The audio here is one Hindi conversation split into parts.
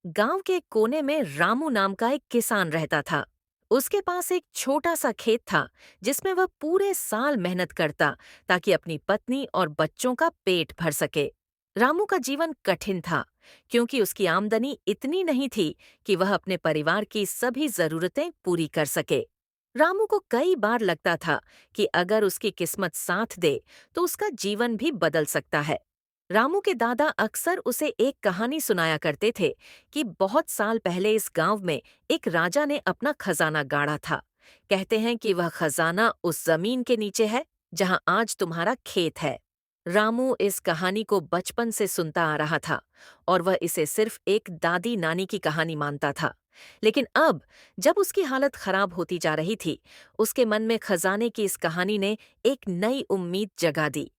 गांव के कोने में रामू नाम का एक किसान रहता था। उसके पास एक छोटा सा खेत था जिसमें वह पूरे साल मेहनत करता ताकि अपनी पत्नी और बच्चों का पेट भर सके। रामू का जीवन कठिन था क्योंकि उसकी आमदनी इतनी नहीं थी कि वह अपने परिवार की सभी जरूरतें पूरी कर सके। रामू को कई बार लगता था कि अगर उसकी किस्मत साथ दे तो उसका जीवन भी बदल सकता है। रामू के दादा अक्सर उसे एक कहानी सुनाया करते थे कि बहुत साल पहले इस गांव में एक राजा ने अपना खजाना गाड़ा था। कहते हैं कि वह खजाना उस जमीन के नीचे है जहां आज तुम्हारा खेत है। रामू इस कहानी को बचपन से सुनता आ रहा था और वह इसे सिर्फ एक दादी नानी की कहानी मानता था। लेकिन अब जब उसकी हालत खराब होती जा रही थी, उसके मन में खजाने की इस कहानी ने एक नई उम्मीद जगा दी।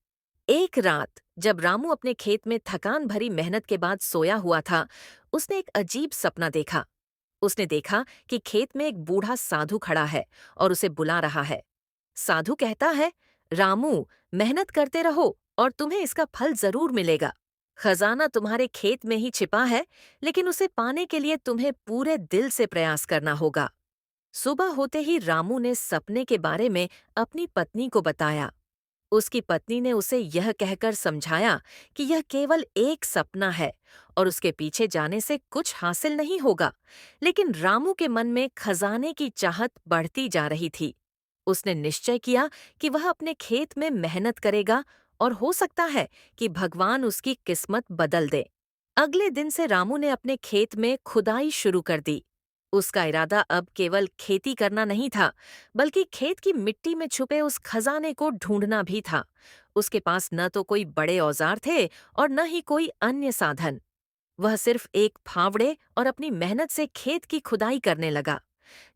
एक रात जब रामू अपने खेत में थकान भरी मेहनत के बाद सोया हुआ था, उसने एक अजीब सपना देखा। उसने देखा कि खेत में एक बूढ़ा साधु खड़ा है और उसे बुला रहा है। साधु कहता है, रामू, मेहनत करते रहो और तुम्हें इसका फल जरूर मिलेगा। खजाना तुम्हारे खेत में ही छिपा है, लेकिन उसे पाने के लिए तुम्हें पूरे दिल से प्रयास करना होगा। सुबह होते ही रामू ने सपने के बारे में अपनी पत्नी को बताया। उसकी पत्नी ने उसे यह कहकर समझाया कि यह केवल एक सपना है और उसके पीछे जाने से कुछ हासिल नहीं होगा। लेकिन रामू के मन में खजाने की चाहत बढ़ती जा रही थी। उसने निश्चय किया कि वह अपने खेत में मेहनत करेगा और हो सकता है कि भगवान उसकी किस्मत बदल दे। अगले दिन से रामू ने अपने खेत में खुदाई शुरू कर दी। उसका इरादा अब केवल खेती करना नहीं था, बल्कि खेत की मिट्टी में छुपे उस खजाने को ढूंढना भी था। उसके पास न तो कोई बड़े औजार थे और न ही कोई अन्य साधन। वह सिर्फ एक फावड़े और अपनी मेहनत से खेत की खुदाई करने लगा।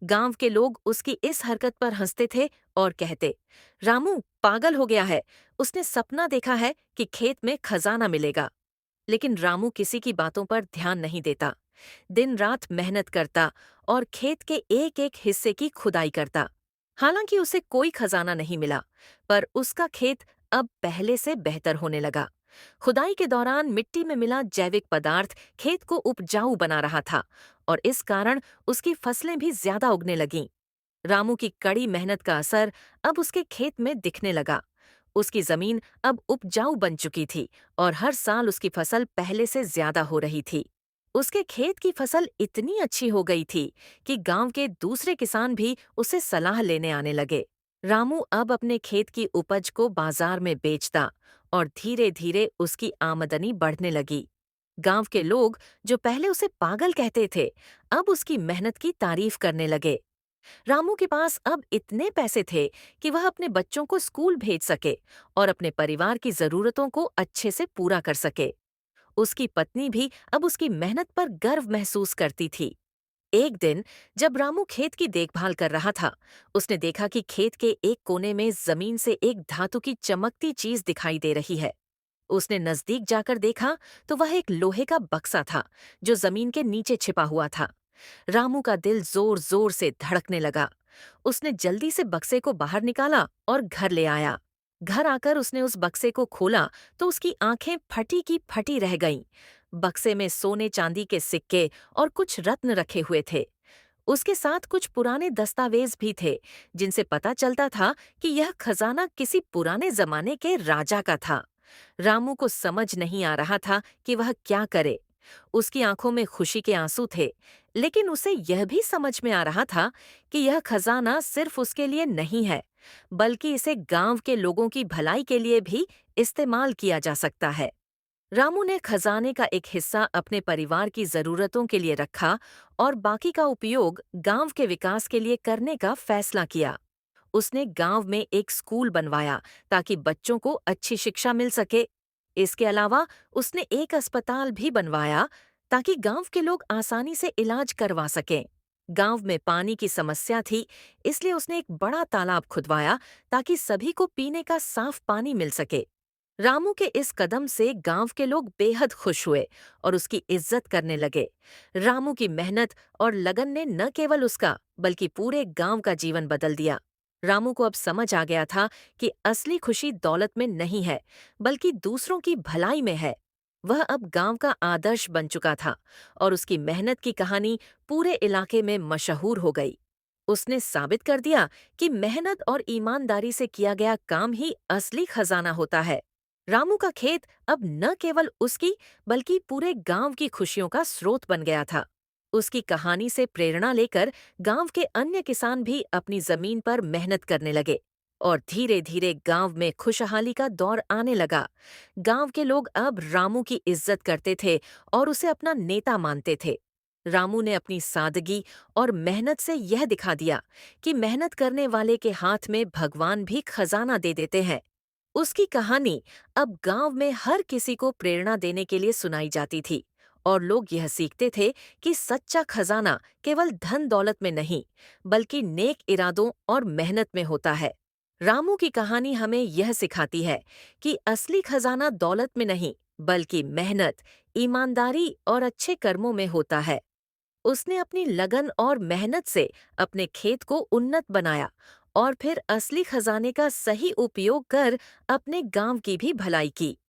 गांव के लोग उसकी इस हरकत पर हंसते थे और कहते, रामू पागल हो गया है, उसने सपना देखा है कि खेत में खजाना मिलेगा। लेकिन रामू किसी की बातों पर ध्यान नहीं देता। दिन रात मेहनत करता और खेत के एक एक हिस्से की खुदाई करता। हालांकि उसे कोई खजाना नहीं मिला, पर उसका खेत अब पहले से बेहतर होने लगा। खुदाई के दौरान मिट्टी में मिला जैविक पदार्थ खेत को उपजाऊ बना रहा था और इस कारण उसकी फसलें भी ज्यादा उगने लगीं। रामू की कड़ी मेहनत का असर अब उसके खेत में दिखने लगा। उसकी जमीन अब उपजाऊ बन चुकी थी और हर साल उसकी फसल पहले से ज्यादा हो रही थी। उसके खेत की फसल इतनी अच्छी हो गई थी कि गांव के दूसरे किसान भी उसे सलाह लेने आने लगे। रामू अब अपने खेत की उपज को बाजार में बेचता और धीरे धीरे उसकी आमदनी बढ़ने लगी। गांव के लोग जो पहले उसे पागल कहते थे, अब उसकी मेहनत की तारीफ करने लगे। रामू के पास अब इतने पैसे थे कि वह अपने बच्चों को स्कूल भेज सके और अपने परिवार की जरूरतों को अच्छे से पूरा कर सके। उसकी पत्नी भी अब उसकी मेहनत पर गर्व महसूस करती थी। एक दिन जब रामू खेत की देखभाल कर रहा था, उसने देखा कि खेत के एक कोने में जमीन से एक धातु की चमकती चीज दिखाई दे रही है। उसने नजदीक जाकर देखा तो वह एक लोहे का बक्सा था जो जमीन के नीचे छिपा हुआ था। रामू का दिल जोर जोर से धड़कने लगा। उसने जल्दी से बक्से को बाहर निकाला और घर ले आया। घर आकर उसने उस बक्से को खोला तो उसकी आंखें फटी की फटी रह गईं। बक्से में सोने चांदी के सिक्के और कुछ रत्न रखे हुए थे। उसके साथ कुछ पुराने दस्तावेज भी थे जिनसे पता चलता था कि यह खजाना किसी पुराने जमाने के राजा का था। रामू को समझ नहीं आ रहा था कि वह क्या करे। उसकी आंखों में खुशी के आंसू थे, लेकिन उसे यह भी समझ में आ रहा था कि यह खजाना सिर्फ उसके लिए नहीं है, बल्कि इसे गांव के लोगों की भलाई के लिए भी इस्तेमाल किया जा सकता है। रामू ने खजाने का एक हिस्सा अपने परिवार की जरूरतों के लिए रखा और बाकी का उपयोग गांव के विकास के लिए करने का फैसला किया। उसने गांव में एक स्कूल बनवाया ताकि बच्चों को अच्छी शिक्षा मिल सके। इसके अलावा उसने एक अस्पताल भी बनवाया ताकि गांव के लोग आसानी से इलाज करवा सकें। गांव में पानी की समस्या थी, इसलिए उसने एक बड़ा तालाब खुदवाया ताकि सभी को पीने का साफ पानी मिल सके। रामू के इस कदम से गांव के लोग बेहद खुश हुए और उसकी इज्जत करने लगे। रामू की मेहनत और लगन ने न केवल उसका बल्कि पूरे गांव का जीवन बदल दिया। रामू को अब समझ आ गया था कि असली खुशी दौलत में नहीं है, बल्कि दूसरों की भलाई में है। वह अब गांव का आदर्श बन चुका था और उसकी मेहनत की कहानी पूरे इलाके में मशहूर हो गई। उसने साबित कर दिया कि मेहनत और ईमानदारी से किया गया काम ही असली खजाना होता है। रामू का खेत अब न केवल उसकी बल्कि पूरे गांव की खुशियों का स्रोत बन गया था। उसकी कहानी से प्रेरणा लेकर गांव के अन्य किसान भी अपनी जमीन पर मेहनत करने लगे और धीरे धीरे गांव में खुशहाली का दौर आने लगा। गांव के लोग अब रामू की इज्जत करते थे और उसे अपना नेता मानते थे। रामू ने अपनी सादगी और मेहनत से यह दिखा दिया कि मेहनत करने वाले के हाथ में भगवान भी खजाना दे देते हैं। उसकी कहानी अब गांव में हर किसी को प्रेरणा देने के लिए सुनाई जाती थी और लोग यह सीखते थे कि सच्चा खजाना केवल धन दौलत में नहीं, बल्कि नेक इरादों और मेहनत में होता है। रामू की कहानी हमें यह सिखाती है कि असली खजाना दौलत में नहीं, बल्कि मेहनत, ईमानदारी और अच्छे कर्मों में होता है। उसने अपनी लगन और मेहनत से अपने खेत को उन्नत बनाया और फिर असली खजाने का सही उपयोग कर अपने गांव की भी भलाई की।